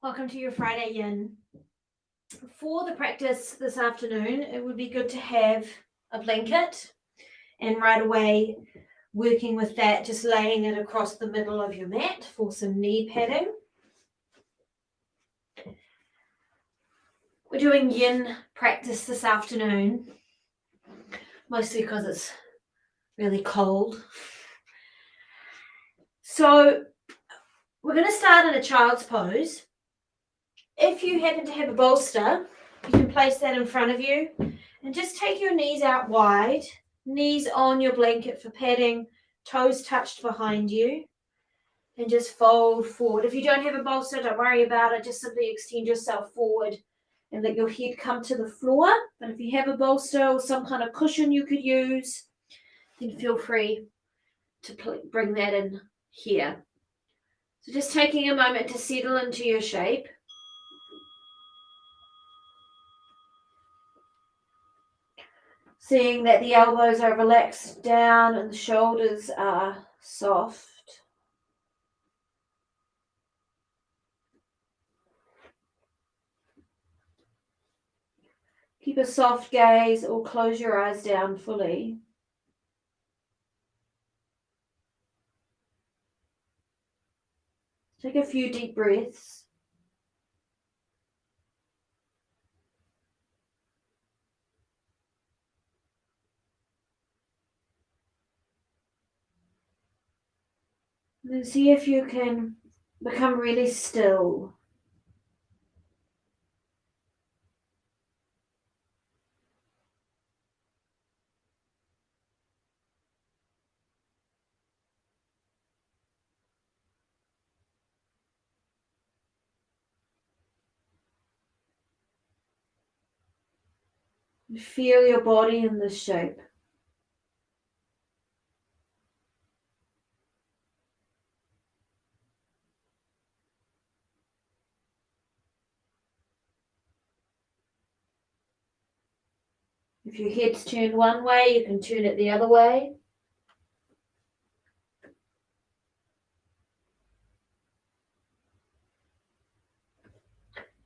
Welcome to your Friday yin. For the practice this afternoon, it would be good to have a blanket and right away working with that, just laying it across the middle of your mat for some knee padding. We're doing yin practice this afternoon, mostly because it's really cold. So we're going to start in a child's pose. If you happen to have a bolster, you can place that in front of you and just take your knees out wide, knees on your blanket for padding, toes touched behind you, and just fold forward. If you don't have a bolster, don't worry about it. Just simply extend yourself forward and let your head come to the floor. But if you have a bolster or some kind of cushion you could use, then feel free to bring that in here. So just taking a moment to settle into your shape. Seeing that the elbows are relaxed down and the shoulders are soft. Keep a soft gaze or close your eyes down fully. Take a few deep breaths. And then see if you can become really still. Feel your body in this shape. If your head's turned one way, you can turn it the other way.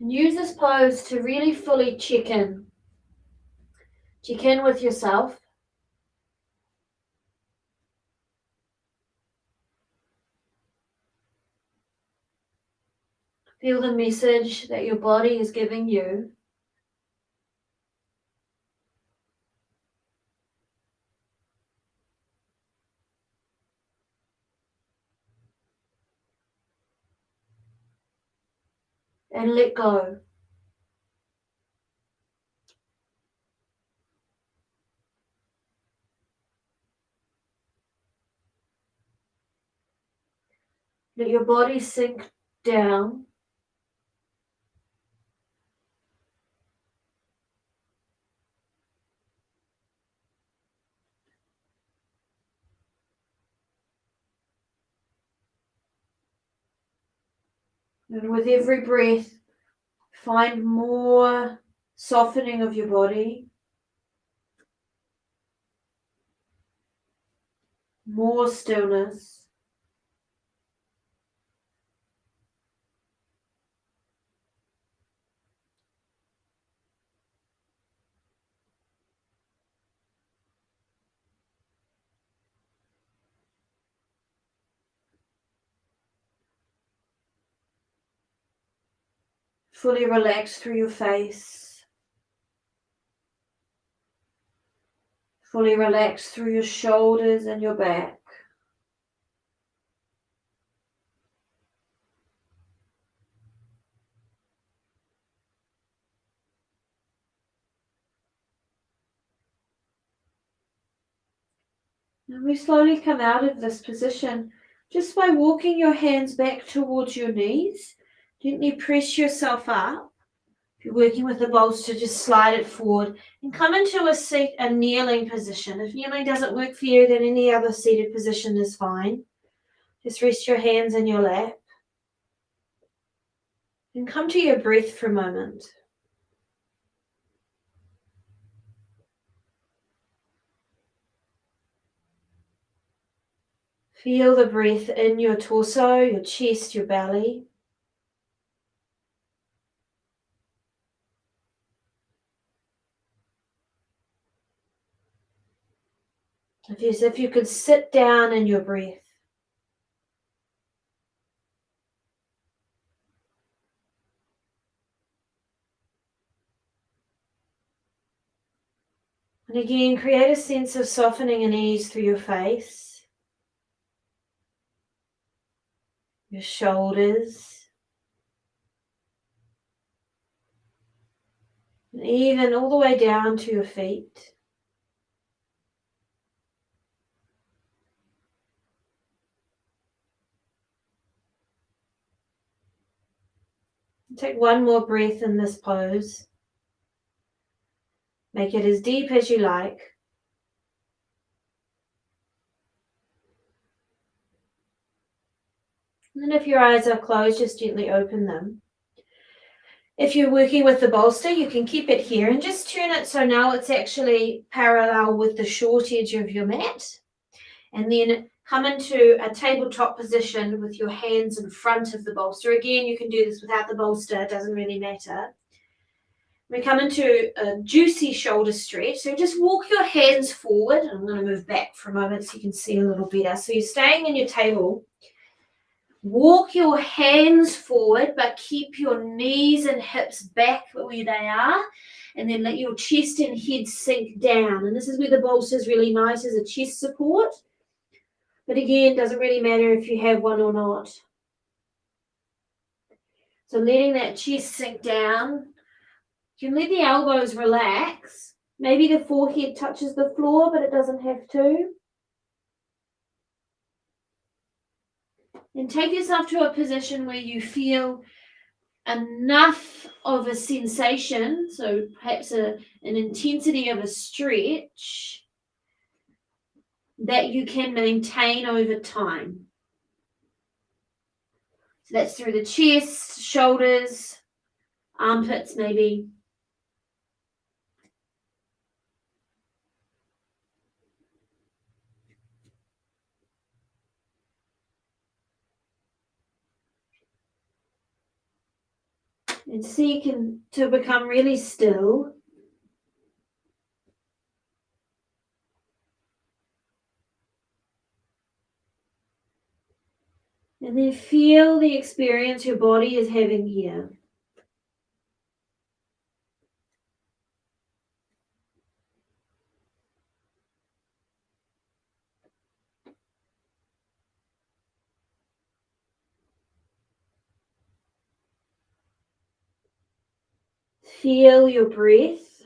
And use this pose to really fully check in. Check in with yourself. Feel the message that your body is giving you. And let go. Let your body sink down. And with every breath, find more softening of your body, more stillness. Fully relax through your face. Fully relax through your shoulders and your back. And we slowly come out of this position just by walking your hands back towards your knees. Gently press yourself up. If you're working with a bolster, just slide it forward and come into a kneeling position. If kneeling doesn't work for you, then any other seated position is fine. Just rest your hands in your lap. And come to your breath for a moment. Feel the breath in your torso, your chest, your belly. As if you could sit down in your breath. And again, create a sense of softening and ease through your face, your shoulders, and even all the way down to your feet. Take one more breath in this pose. Make it as deep as you like. And then if your eyes are closed, just gently open them. If you're working with the bolster, you can keep it here and just turn it so now it's actually parallel with the short edge of your mat. And then come into a tabletop position with your hands in front of the bolster. Again, you can do this without the bolster, it doesn't really matter. We come into a juicy shoulder stretch. So just walk your hands forward. I'm going to move back for a moment so you can see a little better. So you're staying in your table. Walk your hands forward, but keep your knees and hips back where they are. And then let your chest and head sink down. And this is where the bolster is really nice as a chest support. But again, it doesn't really matter if you have one or not. So letting that chest sink down. You can let the elbows relax. Maybe the forehead touches the floor, but it doesn't have to. And take yourself to a position where you feel enough of a sensation, so perhaps an intensity of a stretch, that you can maintain over time. So that's through the chest, shoulders, armpits maybe. And seek to become really still. And then feel the experience your body is having here. Feel your breath.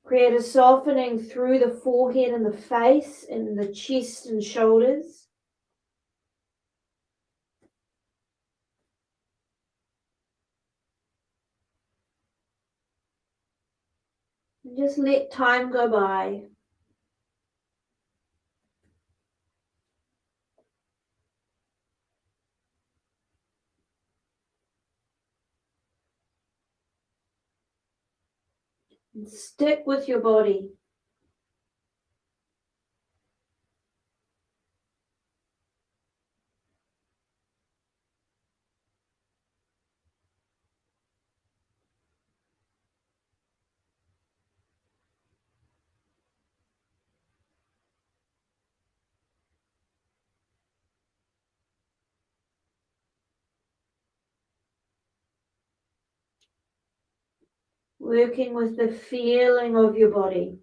Create a softening through the forehead and the face and the chest and shoulders. And just let time go by. And stick with your body. Working with the feeling of your body.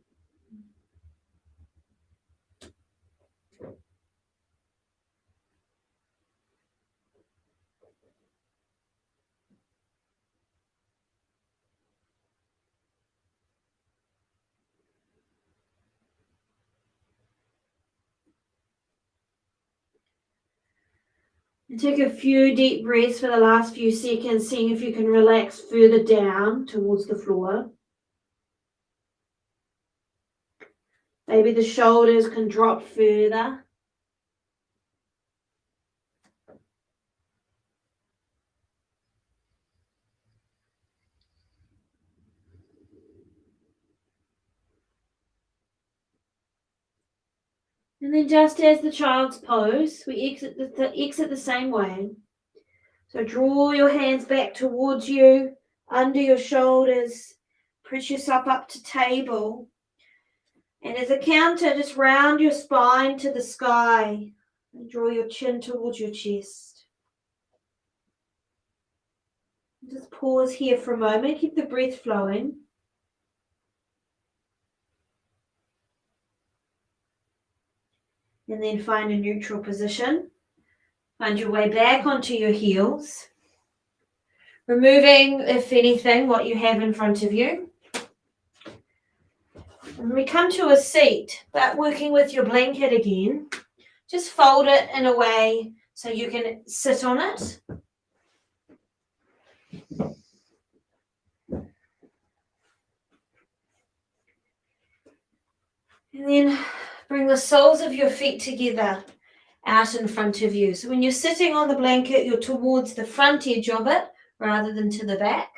And take a few deep breaths for the last few seconds, seeing if you can relax further down towards the floor. Maybe the shoulders can drop further. And then just as the child's pose, we exit the same way. So draw your hands back towards you, under your shoulders. Press yourself up to table. And as a counter, just round your spine to the sky and draw your chin towards your chest. Just pause here for a moment. Keep the breath flowing. And then find a neutral position. Find your way back onto your heels. Removing, if anything, what you have in front of you. When we come to a seat, but working with your blanket again, just fold it in a way so you can sit on it. And then bring the soles of your feet together out in front of you. So when you're sitting on the blanket, you're towards the front edge of it rather than to the back.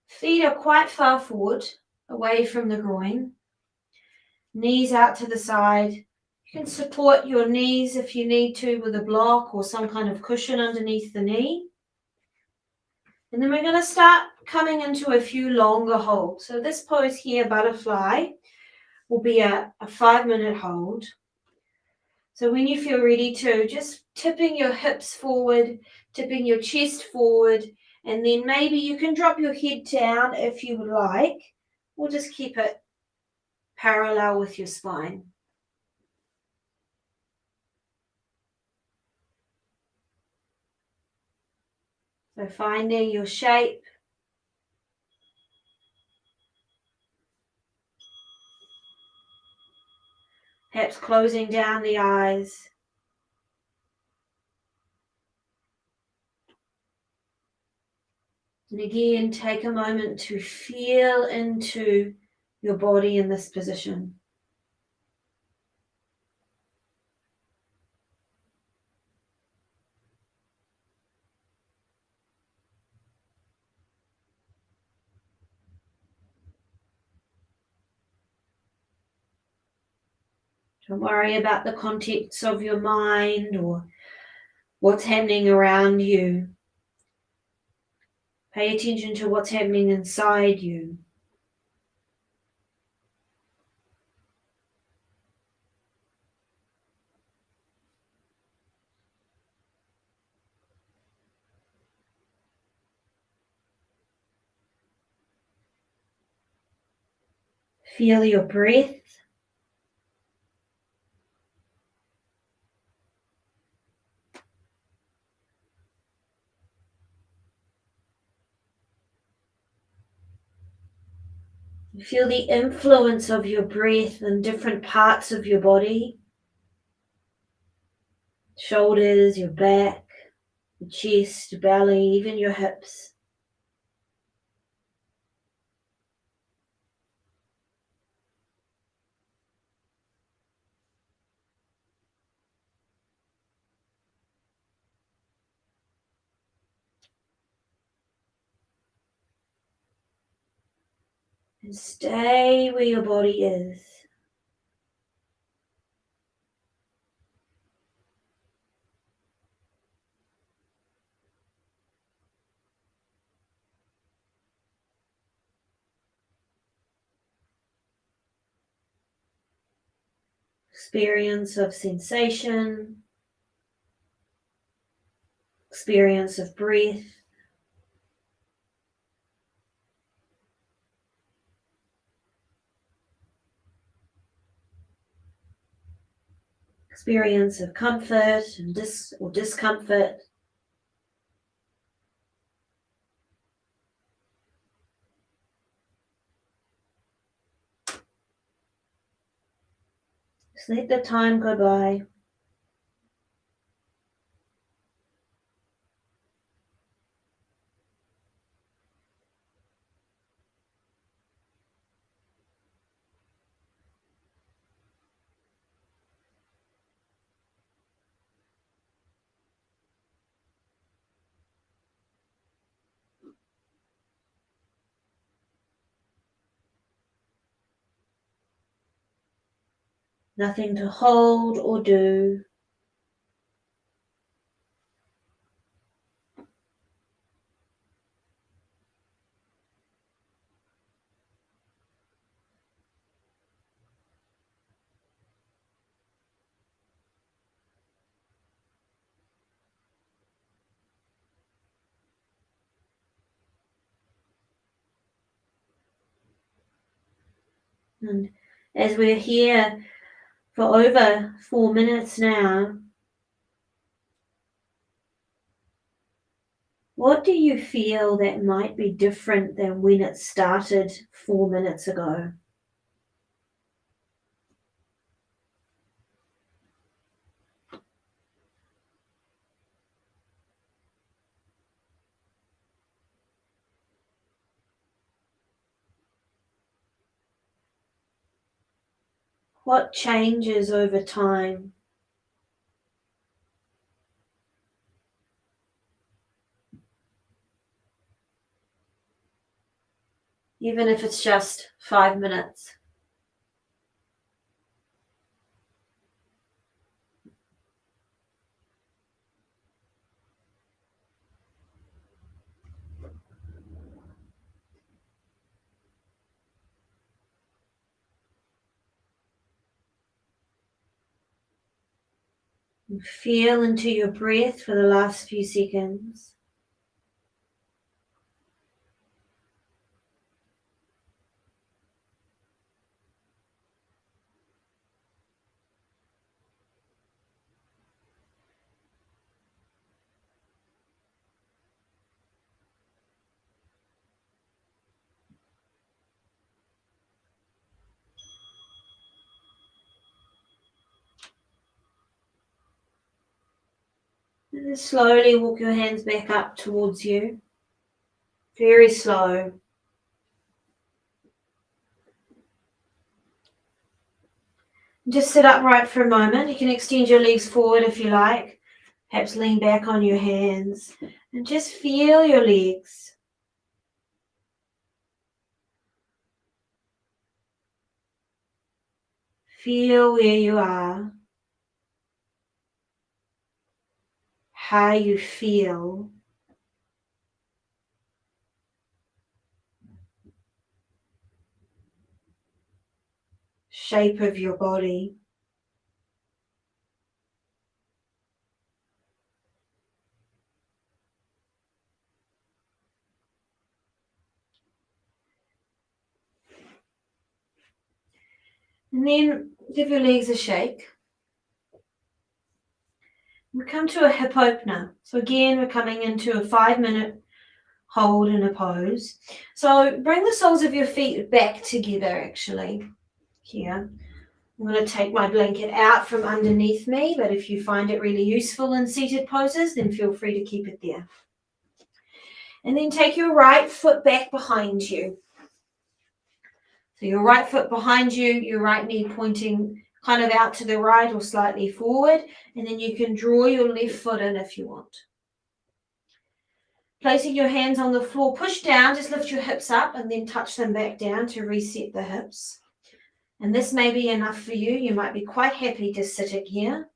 Feet are quite far forward, away from the groin. Knees out to the side. You can support your knees if you need to with a block or some kind of cushion underneath the knee. And then we're going to start coming into a few longer holds. So this pose here, butterfly, will be a 5-minute hold. So when you feel ready to, just tipping your hips forward, tipping your chest forward, and then maybe you can drop your head down if you would like, or just keep it parallel with your spine. So finding your shape. Perhaps closing down the eyes. And again, take a moment to feel into your body in this position. Don't worry about the context of your mind or what's happening around you. Pay attention to what's happening inside you. Feel your breath. Feel the influence of your breath in different parts of your body. Shoulders, your back, your chest, belly, even your hips. And stay where your body is. Experience of sensation, experience of breath. Experience of comfort and discomfort. Just let the time go by. Nothing to hold or do. And as we're here for over 4 minutes now, what do you feel that might be different than when it started 4 minutes ago? What changes over time? Even if it's just 5 minutes. Feel into your breath for the last few seconds. And then slowly walk your hands back up towards you. Very slow. Just sit upright for a moment. You can extend your legs forward if you like. Perhaps lean back on your hands. And just feel your legs. Feel where you are. How you feel. Shape of your body. And then give your legs a shake. We come to a hip opener. So again, we're coming into a 5-minute hold in a pose. So bring the soles of your feet back together actually. Here. I'm going to take my blanket out from underneath me, but if you find it really useful in seated poses, then feel free to keep it there. And then take your right foot back behind you. So your right foot behind you, your right knee pointing kind of out to the right or slightly forward, and then you can draw your left foot in if you want. Placing your hands on the floor, push down, just lift your hips up and then touch them back down to reset the hips. And this may be enough for you. You might be quite happy just sitting here.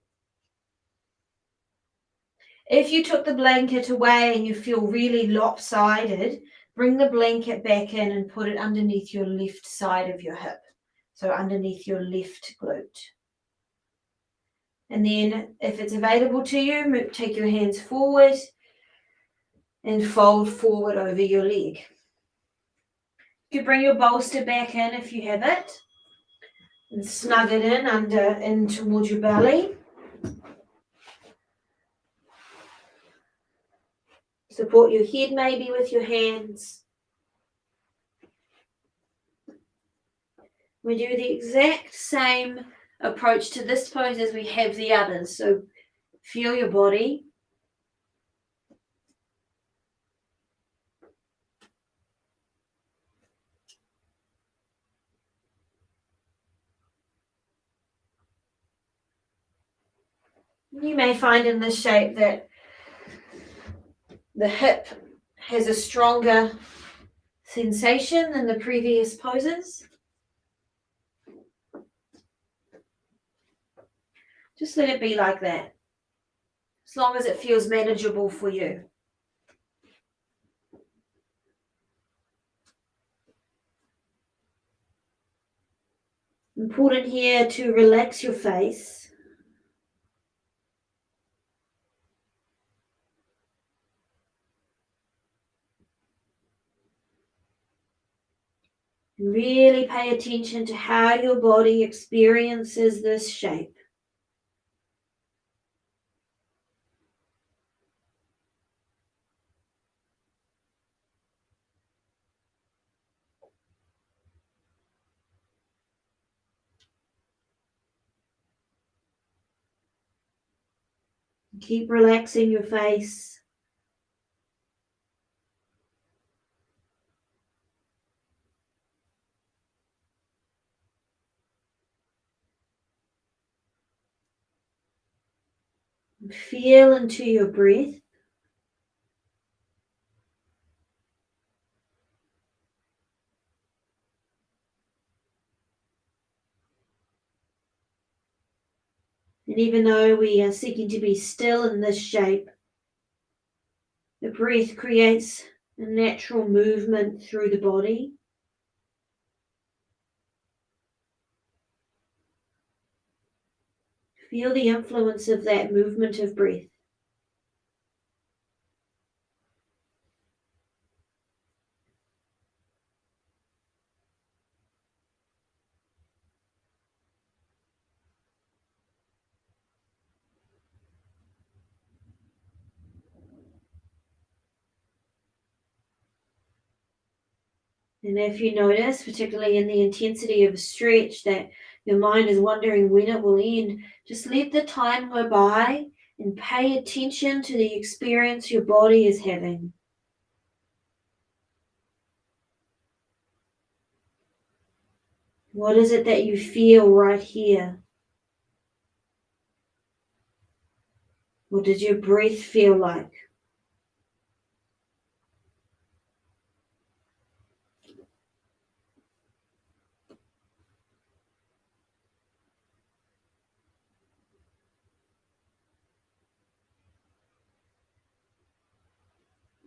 If you took the blanket away and you feel really lopsided, bring the blanket back in and put it underneath your left side of your hip. So underneath your left glute. And then if it's available to you, take your hands forward and fold forward over your leg. You bring your bolster back in if you have it. And snug it in towards your belly. Support your head maybe with your hands. We do the exact same approach to this pose as we have the others. So feel your body. You may find in this shape that the hip has a stronger sensation than the previous poses. Just let it be like that, as long as it feels manageable for you. Important here to relax your face. And really pay attention to how your body experiences this shape. Keep relaxing your face. Feel into your breath. And even though we are seeking to be still in this shape, the breath creates a natural movement through the body. Feel the influence of that movement of breath. And if you notice, particularly in the intensity of a stretch, that your mind is wondering when it will end, just let the time go by and pay attention to the experience your body is having. What is it that you feel right here? What does your breath feel like?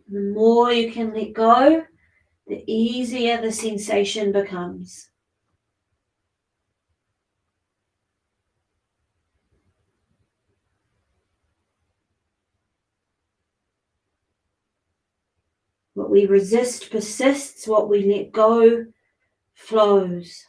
The more you can let go, the easier the sensation becomes. What we resist persists, what we let go flows.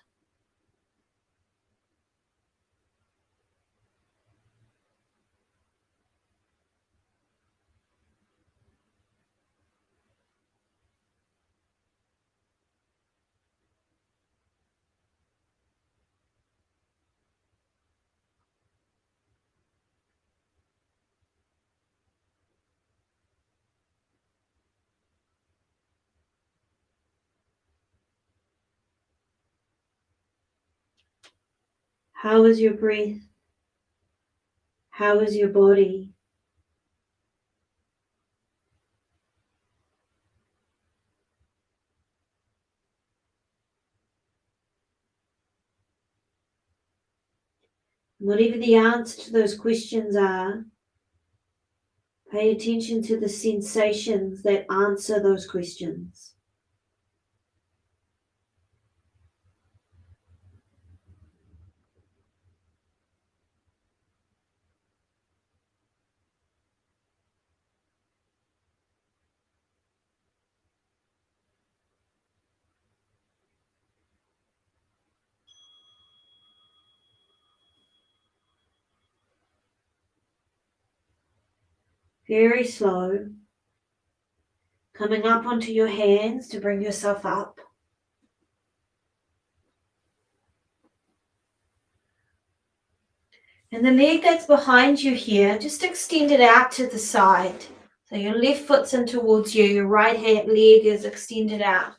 How is your breath? How is your body? Whatever the answer to those questions are, pay attention to the sensations that answer those questions. Very slow, coming up onto your hands to bring yourself up. And the leg that's behind you here, just extend it out to the side. So your left foot's in towards you, your right leg is extended out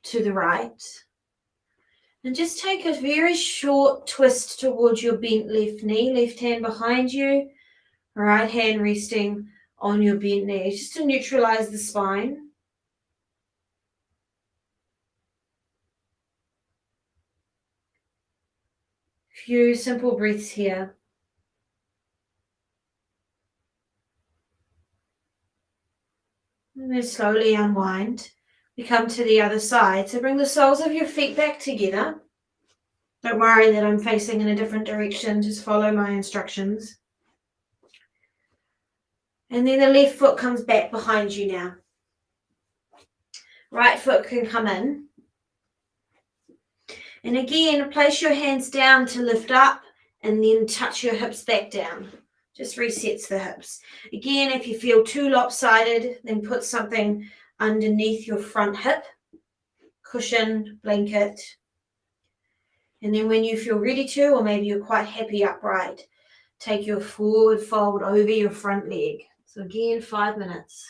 to the right. And just take a very short twist towards your bent left knee, left hand behind you, right hand resting on your bent knee, just to neutralize the spine. Few simple breaths here. And then slowly unwind. We come to the other side. So bring the soles of your feet back together. Don't worry that I'm facing in a different direction. Just follow my instructions. And then the left foot comes back behind you now. Right foot can come in. And again, place your hands down to lift up and then touch your hips back down. Just resets the hips. Again, if you feel too lopsided, then put something underneath your front hip, cushion, blanket. And then when you feel ready to, or maybe you're quite happy upright, take your forward fold over your front leg. So again, 5 minutes.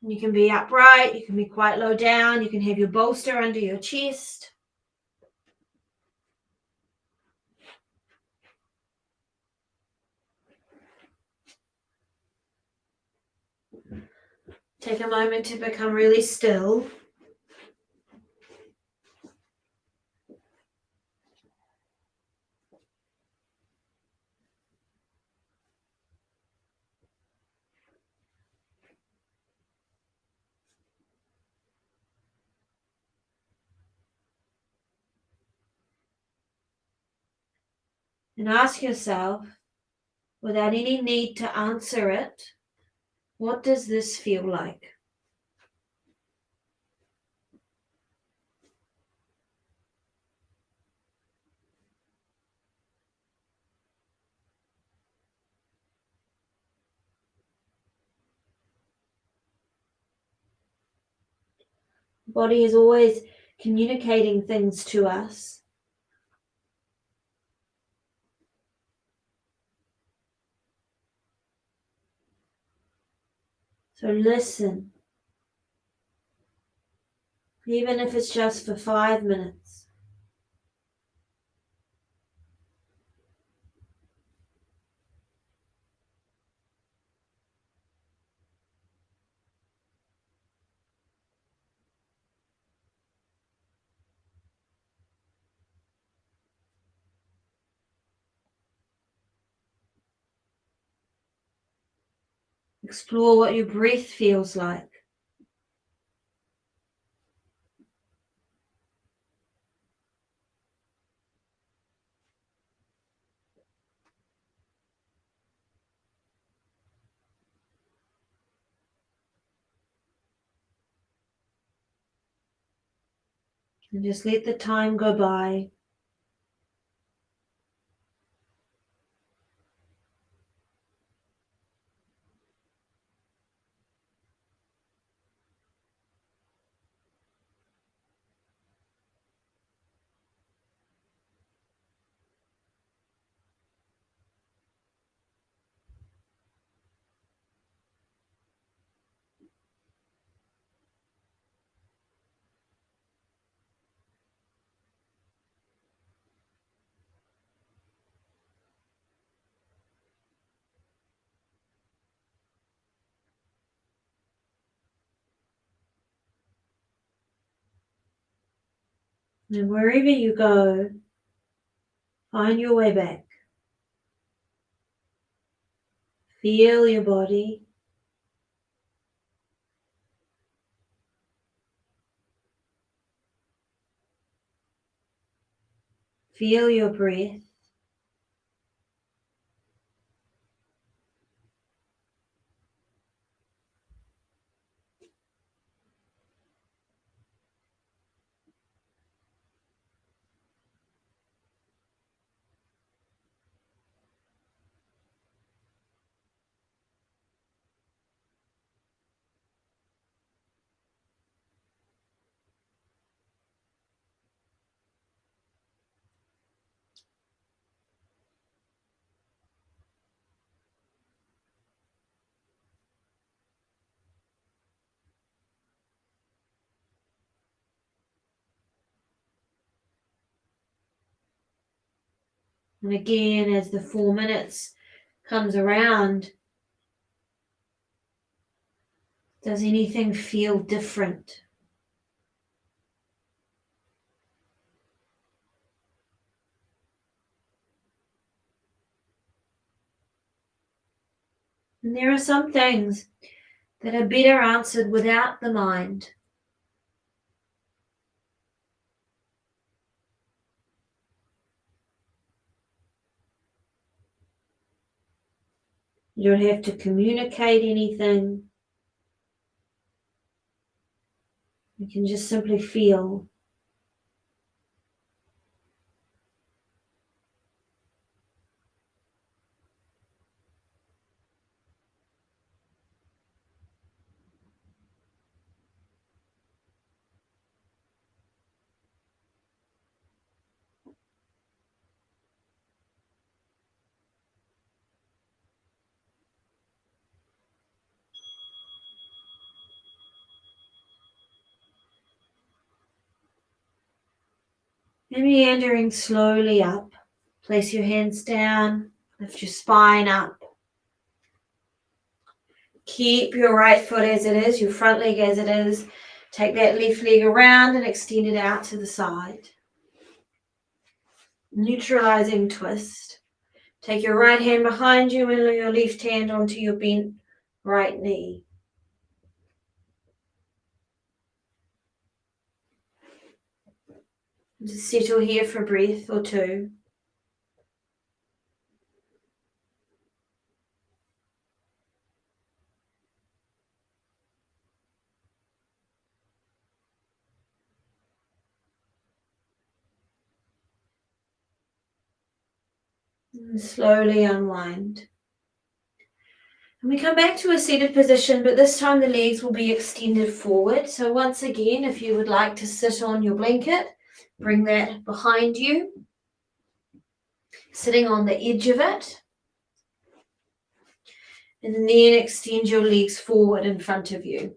You can be upright, you can be quite low down, you can have your bolster under your chest. Take a moment to become really still. And ask yourself, without any need to answer it, what does this feel like? The body is always communicating things to us. So listen, even if it's just for 5 minutes. Explore what your breath feels like. And just let the time go by. And wherever you go, find your way back. Feel your body. Feel your breath. And again, as the 4 minutes comes around, does anything feel different? And there are some things that are better answered without the mind. You don't have to communicate anything. You can just simply feel. And meandering slowly up. Place your hands down, lift your spine up. Keep your right foot as it is, your front leg as it is. Take that left leg around and extend it out to the side. Neutralizing twist. Take your right hand behind you and your left hand onto your bent right knee. Just settle here for a breath or two. And slowly unwind. And we come back to a seated position, but this time the legs will be extended forward. So once again, if you would like to sit on your blanket, bring that behind you, sitting on the edge of it. And then extend your legs forward in front of you.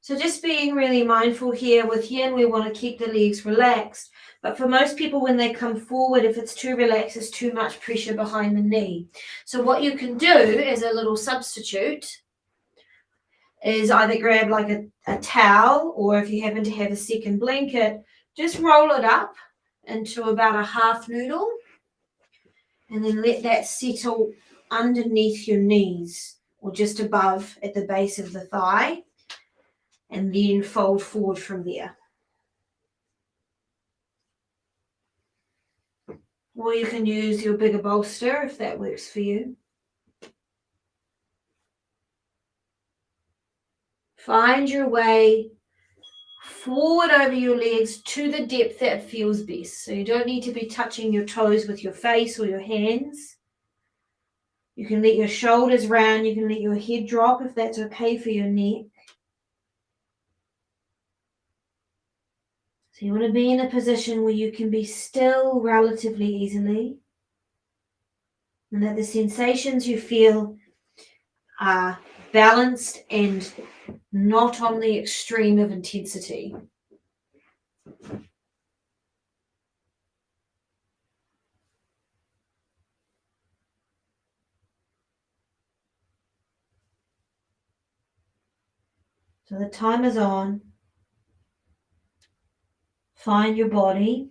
So just being really mindful here with yin, we want to keep the legs relaxed. But for most people, when they come forward, if it's too relaxed, it's too much pressure behind the knee. So what you can do as a little substitute is either grab like a towel, or if you happen to have a second blanket, just roll it up into about a half noodle and then let that settle underneath your knees or just above at the base of the thigh, and then fold forward from there. Or you can use your bigger bolster if that works for you. Find your way forward over your legs to the depth that feels best. So you don't need to be touching your toes with your face or your hands. You can let your shoulders round, you can let your head drop if that's okay for your neck. So you want to be in a position where you can be still relatively easily, and that the sensations you feel are balanced and not on the extreme of intensity. So the timer's on. Find your body.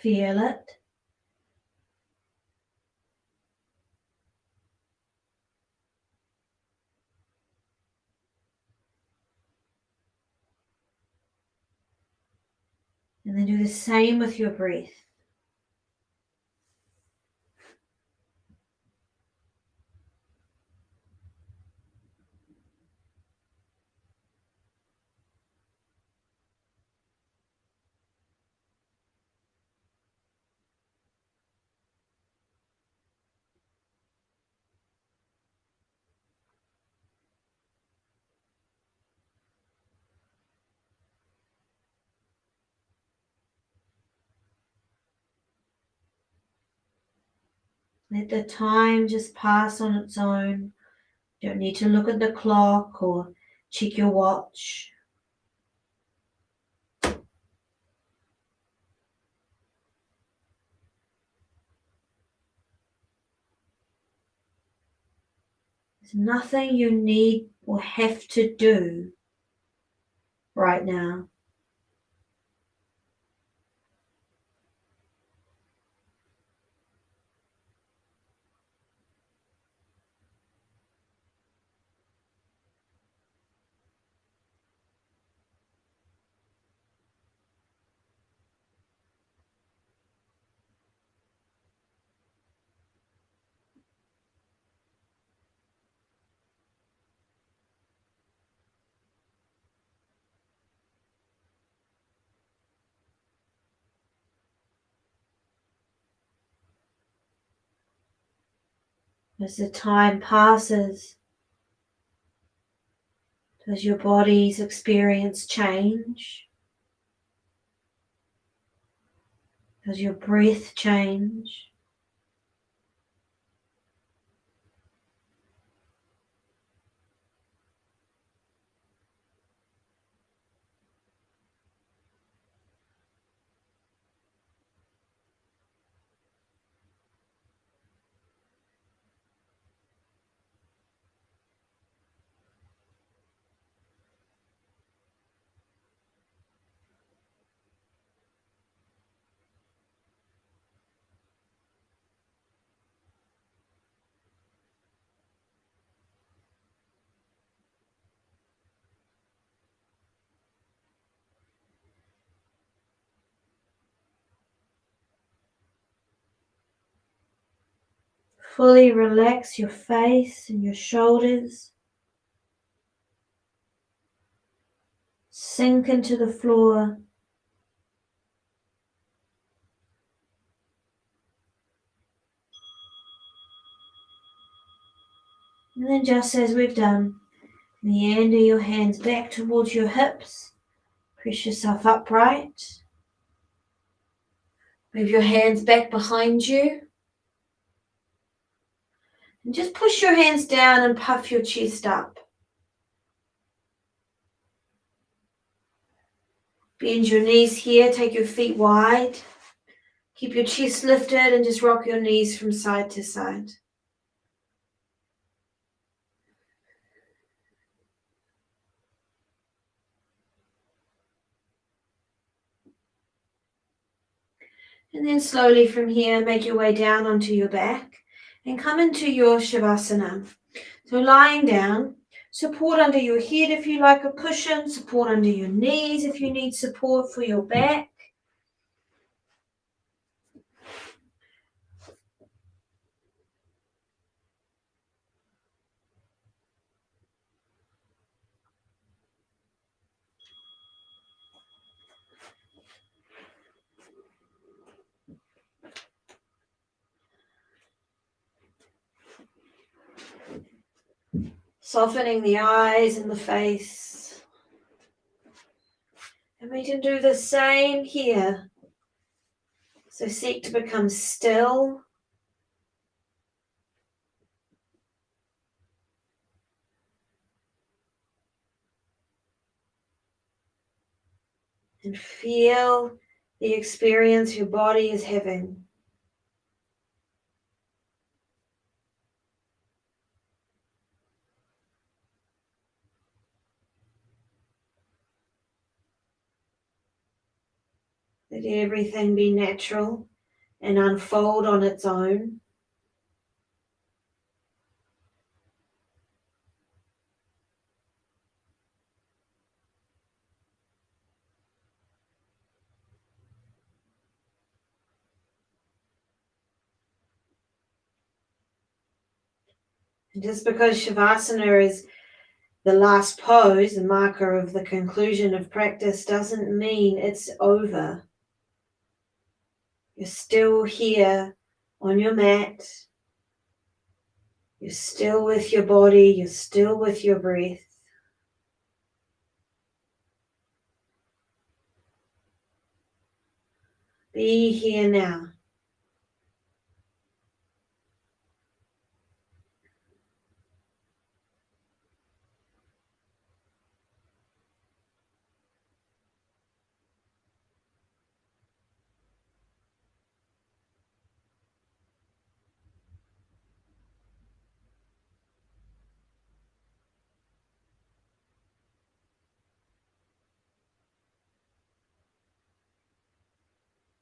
Feel it. And then do the same with your breath. Let the time just pass on its own. You don't need to look at the clock or check your watch. There's nothing you need or have to do right now. As the time passes, does your body's experience change? Does your breath change? Fully relax your face and your shoulders. Sink into the floor. And then just as we've done, meander your hands back towards your hips. Press yourself upright. Move your hands back behind you. And just push your hands down and puff your chest up. Bend your knees here, take your feet wide. Keep your chest lifted and just rock your knees from side to side. And then slowly from here, make your way down onto your back and come into your Shavasana. So lying down, support under your head if you like a cushion, support under your knees if you need support for your back. Softening the eyes and the face. And we can do the same here. So seek to become still. And feel the experience your body is having. Let everything be natural and unfold on its own. And just because Shavasana is the last pose, the marker of the conclusion of practice, doesn't mean it's over. You're still here on your mat. You're still with your body. You're still with your breath. Be here now.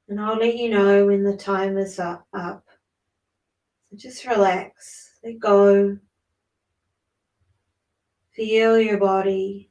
And I'll let you know when the time is up. So just relax. Let go. Feel your body.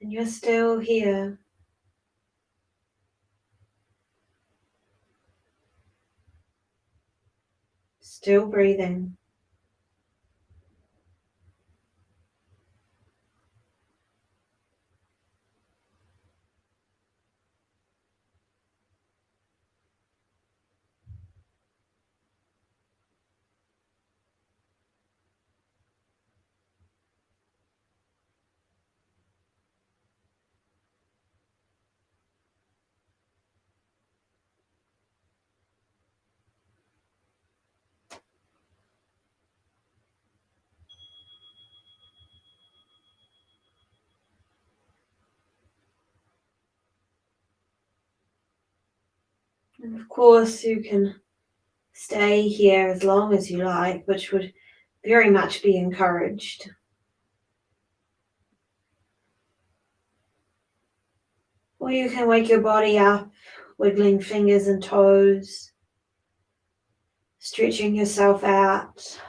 And you're still here. Still breathing. And of course, you can stay here as long as you like, which would very much be encouraged. Or you can wake your body up, wiggling fingers and toes, stretching yourself out.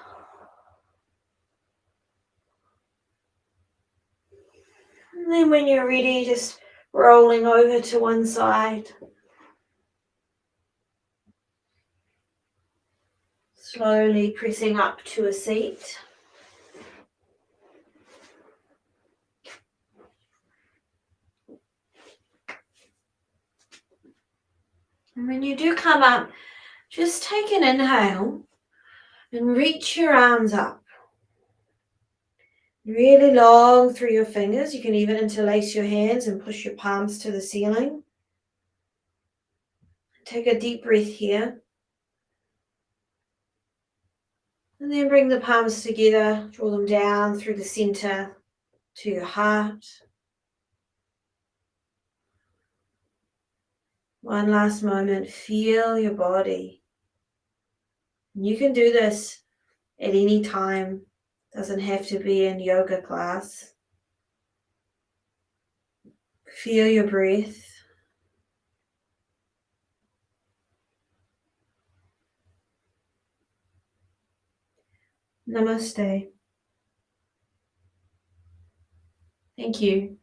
And then when you're ready, just rolling over to one side. Slowly pressing up to a seat. And when you do come up, just take an inhale and reach your arms up. Really long through your fingers. You can even interlace your hands and push your palms to the ceiling. Take a deep breath here. And then bring the palms together, draw them down through the center to your heart. One last moment, feel your body. You can do this at any time. Doesn't have to be in yoga class. Feel your breath. Namaste. Thank you.